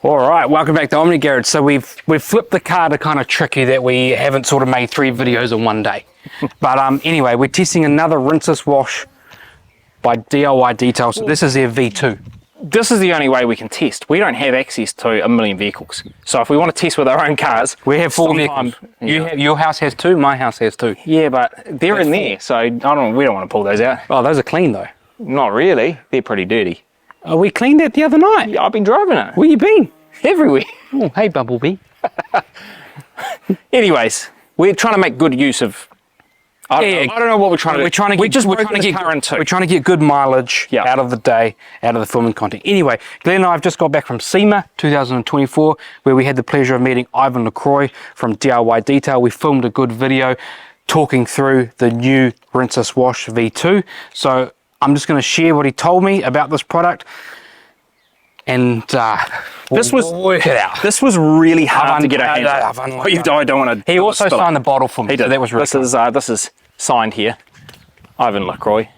All right, welcome back to Omni Garage. So we've flipped the car to kind of trick you that we haven't sort of made 3 videos in one day. But anyway, we're testing another rinseless wash by DIY Detail. So this is their V2. This is the only way we can test. We don't have access to a million vehicles. So if we want to test with our own cars, we have 4 vehicles. Your house has 2, my house has 2. Yeah, but they're in there, so we don't want to pull those out. Oh, those are clean though. Not really. They're pretty dirty. Oh, we cleaned that the other night. Yeah, I've been driving it. Where you been? Everywhere. Oh, hey, Bumblebee. Anyways, we're trying to make good use of. I don't know what we're trying to do. We're trying to get good mileage out of the day, out of the filming content. Anyway, Glenn and I have just got back from SEMA 2024, where we had the pleasure of meeting Ivan LaCroix from DIY Detail. We filmed a good video talking through the new Rinseless Wash V2. So I'm just going to share what he told me about this product. And this was really hard to get our hands on. I don't want to. He also signed the bottle for me. He did. So that was really cool. This is signed here, Ivan LaCroix.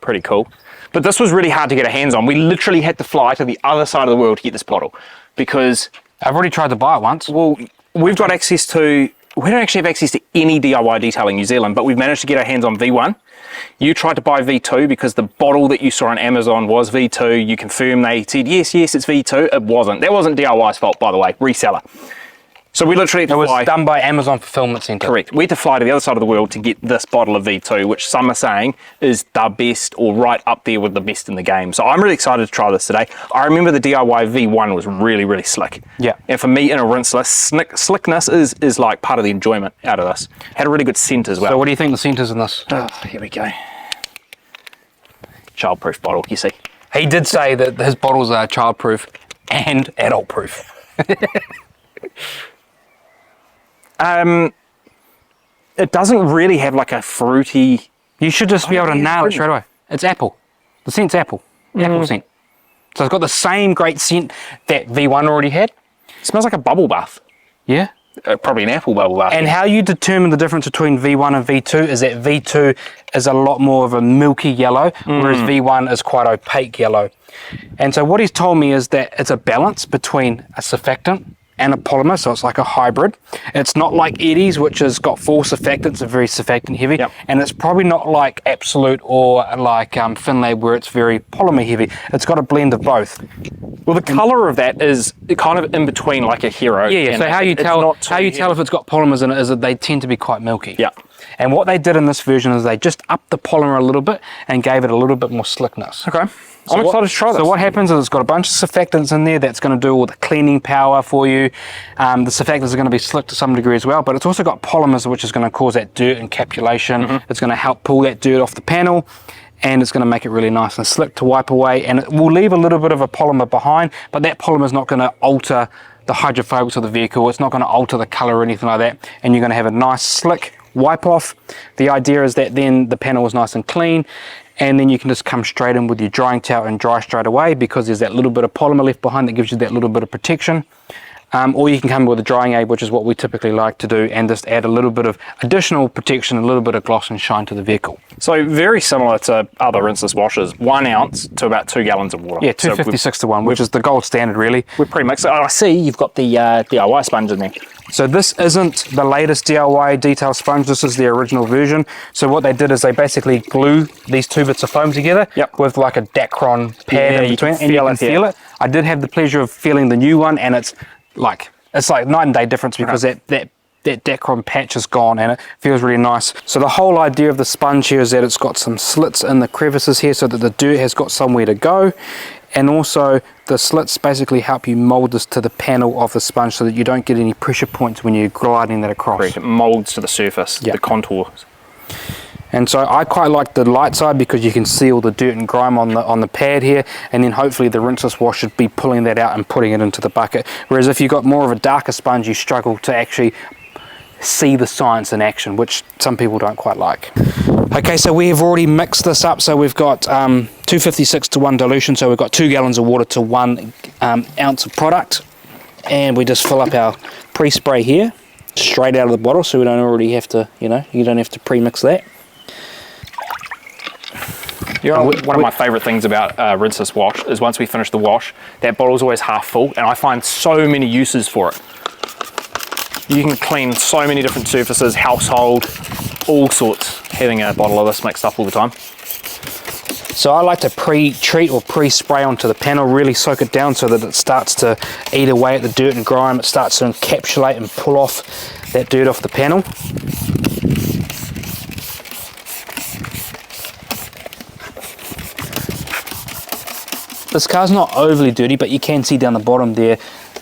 Pretty cool. But this was really hard to get our hands on. We literally had to fly to the other side of the world to get this bottle because I've already tried to buy it once. Well, we've got access to. We don't actually have access to any DIY detailing in New Zealand, but we've managed to get our hands on V1. You tried to buy V2 because the bottle that you saw on Amazon was V2. You confirmed, they said, yes, it's V2. It wasn't. That wasn't DIY's fault, by the way, reseller. So we literally had to fly. It was done by Amazon Fulfillment Center. Correct. We had to fly to the other side of the world to get this bottle of V2, which some are saying is the best or right up there with the best in the game. So I'm really excited to try this today. I remember the DIY V1 was really, really slick. Yeah. And for me, in a rinseless, slickness is like part of the enjoyment out of this. Had a really good scent as well. So what do you think the scent is in this? Oh, here we go. Childproof bottle, you see. He did say that his bottles are childproof and adult-proof. It doesn't really have like a fruity. You should just be able to nail it straight away. It's apple. The scent's apple. Apple scent. So it's got the same great scent that V1 already had. It smells like a bubble bath. Yeah. Probably an apple bubble bath. And how you determine the difference between V1 and V2 is that V2 is a lot more of a milky yellow, whereas V1 is quite opaque yellow. And so what he's told me is that it's a balance between a surfactant and a polymer, so it's like a hybrid. It's not like Eddie's, which has got 4 surfactants, are very surfactant heavy, and it's probably not like Absolute or like FinLab, where it's very polymer heavy. It's got a blend of both. Well, the colour of that is kind of in between, like a Hero. Yeah. So how you tell if it's got polymers in it is that they tend to be quite milky. Yeah. And what they did in this version is they just upped the polymer a little bit and gave it a little bit more slickness. Okay. I'm excited to try this. So what happens is it's got a bunch of surfactants in there that's going to do all the cleaning power for you. The surfactants are going to be slick to some degree as well, but it's also got polymers, which is going to cause that dirt encapsulation. It's going to help pull that dirt off the panel, and it's going to make it really nice and slick to wipe away, and it will leave a little bit of a polymer behind, but that polymer is not going to alter the hydrophobics of the vehicle. It's not going to alter the color or anything like that, and you're going to have a nice slick wipe off. The idea is that then the panel is nice and clean, and then you can just come straight in with your drying towel and dry straight away, because there's that little bit of polymer left behind that gives you that little bit of protection. Or you can come with a drying aid, which is what we typically like to do, and just add a little bit of additional protection, a little bit of gloss and shine to the vehicle. So very similar to other rinseless washes, 1 ounce to about 2 gallons of water. Yeah, 256 to 1, which is the gold standard really. We're pretty mixed. Oh, I see you've got the DIY sponge in there. So this isn't the latest DIY Detail sponge, this is the original version. So what they did is they basically glue these 2 bits of foam together with like a Dacron pad in between, and you can feel it. I did have the pleasure of feeling the new one, and it's like night and day difference, because that Dacron patch is gone and it feels really nice. So the whole idea of the sponge here is that it's got some slits in the crevices here so that the dirt has got somewhere to go, and also the slits basically help you mold this to the panel of the sponge so that you don't get any pressure points when you're gliding that across. Correct. It molds to the surface, the contours. And so I quite like the light side because you can see all the dirt and grime on the pad here, and then hopefully the rinseless wash should be pulling that out and putting it into the bucket. Whereas if you've got more of a darker sponge, you struggle to actually see the science in action, which some people don't quite like. Okay, so we have already mixed this up. So we've got 256 to 1 dilution, so we've got 2 gallons of water to 1 ounce of product, and we just fill up our pre-spray here straight out of the bottle, so we don't already have to, you don't have to pre-mix that. One of my favourite things about Rinseless Wash is once we finish the wash, that bottle's always half full, and I find so many uses for it. You can clean so many different surfaces, household, all sorts, having a bottle of this mixed up all the time. So I like to pre-treat or pre-spray onto the panel, really soak it down so that it starts to eat away at the dirt and grime. It starts to encapsulate and pull off that dirt off the panel. This car's not overly dirty, but you can see down the bottom there,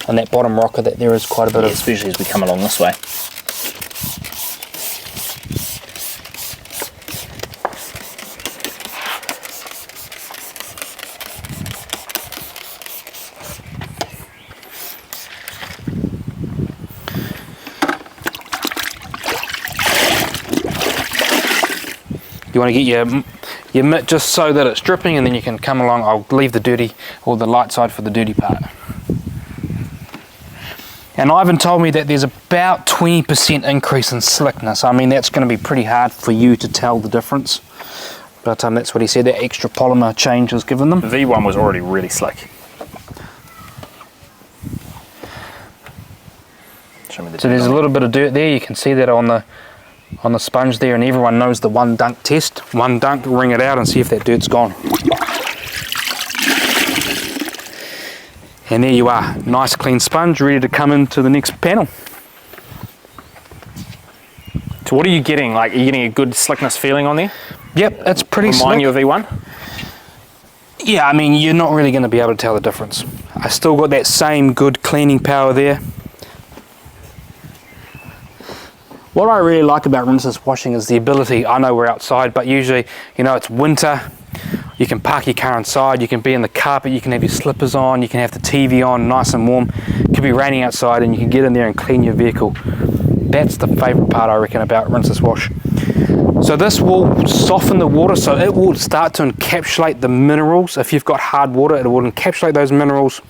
on that bottom rocker, that there is quite a bit of... Especially as we come along this way. You want to get your mitt just so that it's dripping, and then you can come along. I'll leave the dirty, or the light side for the dirty part. And Ivan told me that there's about 20% increase in slickness. I mean, that's going to be pretty hard for you to tell the difference. But that's what he said, that extra polymer change has given them. The V1 was already really slick. Show me the So there's a little bit of dirt there. You can see that on the sponge there, and everyone knows the one dunk test. One dunk, wring it out and see if that dirt's gone. And there you are, nice clean sponge, ready to come into the next panel. So what are you getting? Like, are you getting a good slickness feeling on there? Yep, it's pretty slick. Remind you of V1? Yeah, I mean, you're not really going to be able to tell the difference. I still got that same good cleaning power there. What I really like about rinseless washing is the ability, I know we're outside, but usually, you know, it's winter, you can park your car inside, you can be in the carpet, you can have your slippers on, you can have the TV on, nice and warm. It could be raining outside and you can get in there and clean your vehicle. That's the favourite part, I reckon, about rinseless wash. So this will soften the water, so it will start to encapsulate the minerals. If you've got hard water, it will encapsulate those minerals,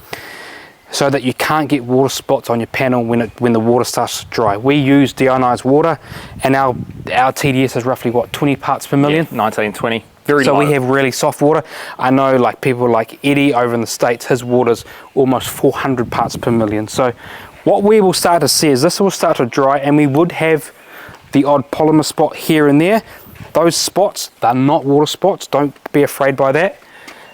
so that you can't get water spots on your panel when the water starts to dry. We use deionized water, and our TDS is roughly what, 20 parts per million? Yeah, 19, 20. Very so low. we have really soft water. I know, like, people like Eddie over in the States, his water's almost 400 parts per million. So what we will start to see is this will start to dry, and we would have the odd polymer spot here and there. Those spots, they're not water spots, don't be afraid by that.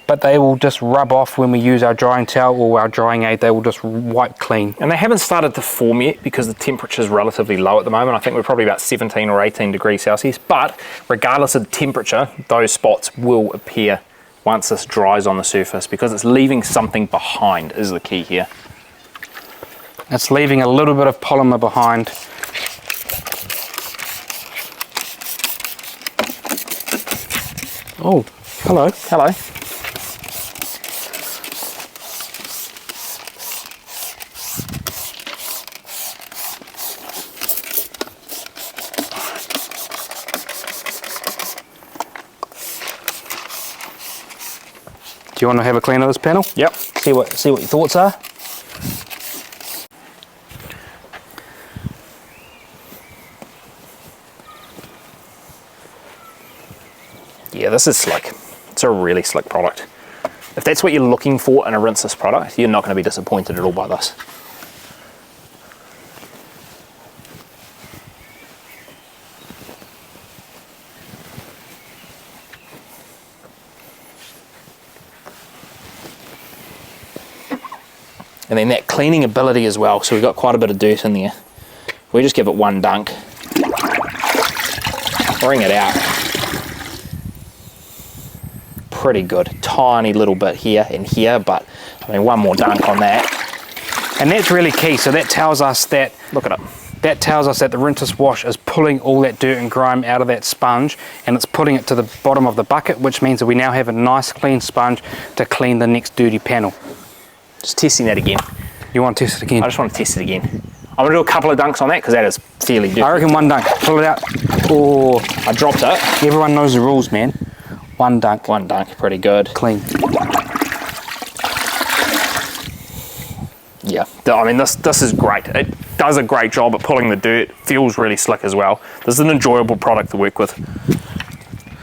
But they will just rub off when we use our drying towel or our drying aid. They will just wipe clean. And they haven't started to form yet because the temperature is relatively low at the moment. I think we're probably about 17 or 18 degrees Celsius. But regardless of the temperature, those spots will appear once this dries on the surface, because it's leaving something behind is the key here. It's leaving a little bit of polymer behind. Oh, hello. Hello. Do you want to have a clean of this panel? Yep. See what your thoughts are? Yeah, this is slick. It's a really slick product. If that's what you're looking for in a rinseless product, you're not going to be disappointed at all by this. And then that cleaning ability as well, so we've got quite a bit of dirt in there. We just give it one dunk, wring it out. Pretty good. Tiny little bit here and here, but I mean, one more dunk on that. And that's really key. So that tells us that, look it up. That tells us that the rinseless wash is pulling all that dirt and grime out of that sponge, and it's putting it to the bottom of the bucket, which means that we now have a nice clean sponge to clean the next dirty panel. Just testing that again. You want to test it again? I just want to test it again. I'm going to do a couple of dunks on that because that is fairly dirty. I reckon one dunk. Pull it out. Oh, I dropped it. Everyone knows the rules, man. One dunk. One dunk, pretty good. Clean. Yeah, I mean, this is great. It does a great job at pulling the dirt. Feels really slick as well. This is an enjoyable product to work with.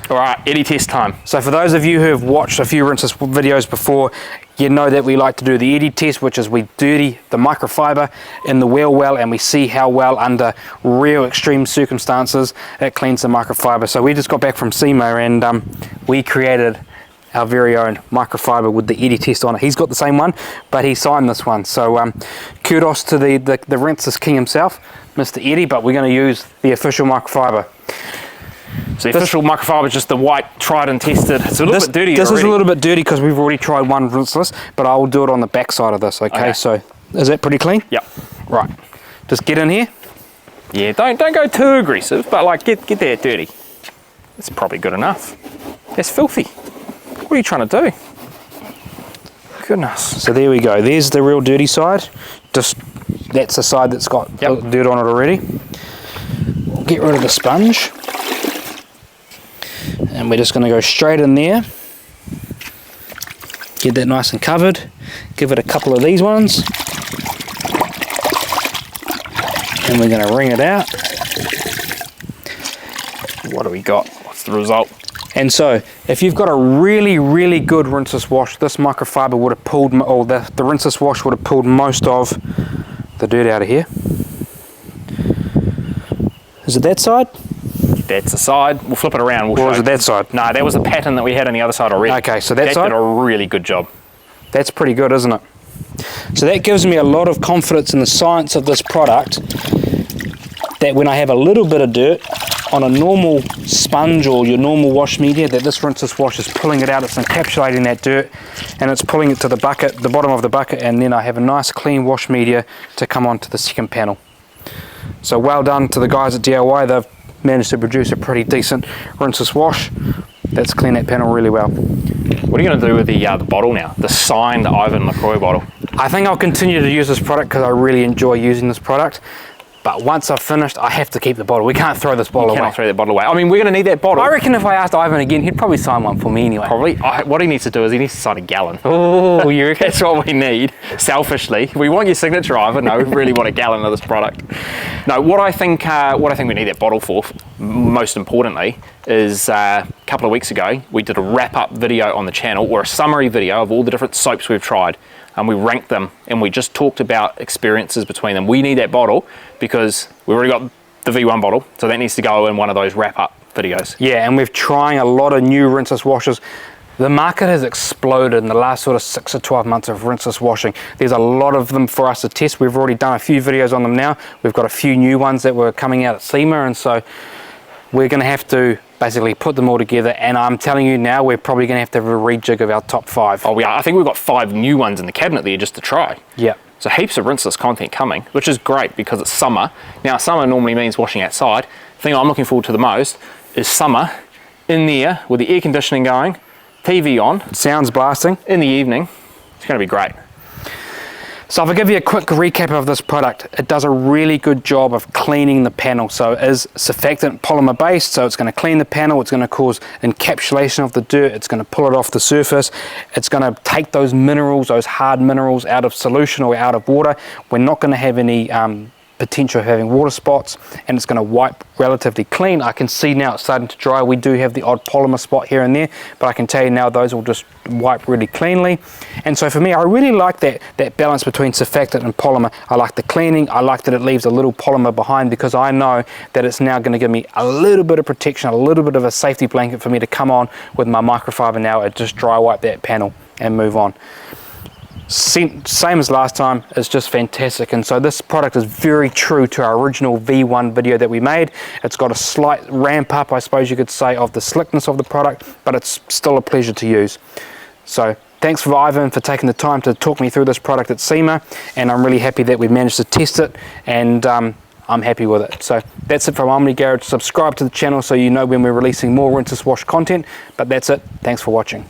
All right, eddy test time. So for those of you who have watched a few rinseless videos before, you know that we like to do the eddy test, which is we dirty the microfiber in the wheel well, and we see how well under real extreme circumstances it cleans the microfiber. So we just got back from SEMA and we created our very own microfiber with the eddy test on it. He's got the same one, but he signed this one. So kudos to the rinseless king himself, Mr. Eddie, but we're going to use the official microfiber. So the official microfiber is just the white, tried and tested. It's a little bit dirty This already. is a little bit dirty because we've already tried one rinseless, but I will do it on the back side of this, okay? So is that pretty clean? Yep. Right. Just get in here. Yeah, don't go too aggressive, but like get there dirty. It's probably good enough. That's filthy. What are you trying to do? Goodness. So there we go. There's the real dirty side. Just that's the side that's got dirt on it already. Get rid of the sponge. And we're just going to go straight in there. Get that nice and covered. Give it a couple of these ones. And we're going to wring it out. What do we got? What's the result? And so, if you've got a really, really good rinseless wash, this microfiber would have pulled, or the rinseless wash would have pulled most of the dirt out of here. Is it that side? That's the side. We'll flip it around. Or is it that side? No, that was the pattern that we had on the other side already. Okay, so that side? did a really good job. That's pretty good, isn't it? So that gives me a lot of confidence in the science of this product, that when I have a little bit of dirt on a normal sponge or your normal wash media, that this rinseless wash is pulling it out, it's encapsulating that dirt, and it's pulling it to the bucket, the bottom of the bucket, and then I have a nice clean wash media to come onto the second panel. So well done to the guys at DIY, they've managed to produce a pretty decent rinseless wash that's cleaned that panel really well. What are you going to do with the bottle now? The signed Ivan LaCroix bottle? I think I'll continue to use this product because I really enjoy using this product. But once I've finished, I have to keep the bottle. We can't throw this bottle away. You cannot throw that bottle away. I mean, we're going to need that bottle. I reckon if I asked Ivan again, he'd probably sign one for me anyway. Probably. What he needs to do is he needs to sign a gallon. Oh, you reckon? That's what we need, selfishly. We want your signature, Ivan. No, we really want a gallon of this product. No, what I think we need that bottle for, most importantly, is a couple of weeks ago, we did a wrap-up video on the channel, or a summary video of all the different soaps we've tried. And we ranked them, and we just talked about experiences between them. We need that bottle because we've already got the V1 bottle, so that needs to go in one of those wrap-up videos. Yeah, and we're trying a lot of new rinseless washes. The market has exploded in the last sort of 6 to 12 months of rinseless washing. There's a lot of them for us to test. We've already done a few videos on them now. We've got a few new ones that were coming out at SEMA, and so we're going to have to basically put them all together, and I'm telling you now, we're probably going to have a rejig of our top 5. Oh, we are. I think we've got 5 new ones in the cabinet there just to try. Yeah. So heaps of rinseless content coming, which is great because it's summer. Now, summer normally means washing outside. The thing I'm looking forward to the most is summer in there with the air conditioning going, TV on. Sounds blasting. In the evening. It's going to be great. So if I give you a quick recap of this product, it does a really good job of cleaning the panel. So it is surfactant polymer based, so it's going to clean the panel, it's going to cause encapsulation of the dirt, it's going to pull it off the surface, it's going to take those minerals, those hard minerals out of solution or out of water. We're not going to have any potential of having water spots, and it's going to wipe relatively clean. I can see now it's starting to dry. We do have the odd polymer spot here and there, but I can tell you now those will just wipe really cleanly. And so for me, I really like that balance between surfactant and polymer. I like the cleaning, I like that it leaves a little polymer behind, because I know that it's now going to give me a little bit of protection, a little bit of a safety blanket for me to come on with my microfiber now and just dry wipe that panel and move on. Same as last time, it's just fantastic. And so this product is very true to our original V1 video that we made. It's got a slight ramp up, I suppose you could say, of the slickness of the product, but it's still a pleasure to use. So thanks for Ivan for taking the time to talk me through this product at SEMA, and I'm really happy that we managed to test it, and I'm happy with it. So that's it from Omni Garage. Subscribe to the channel so you know when we're releasing more rinseless wash content, but that's it. Thanks for watching.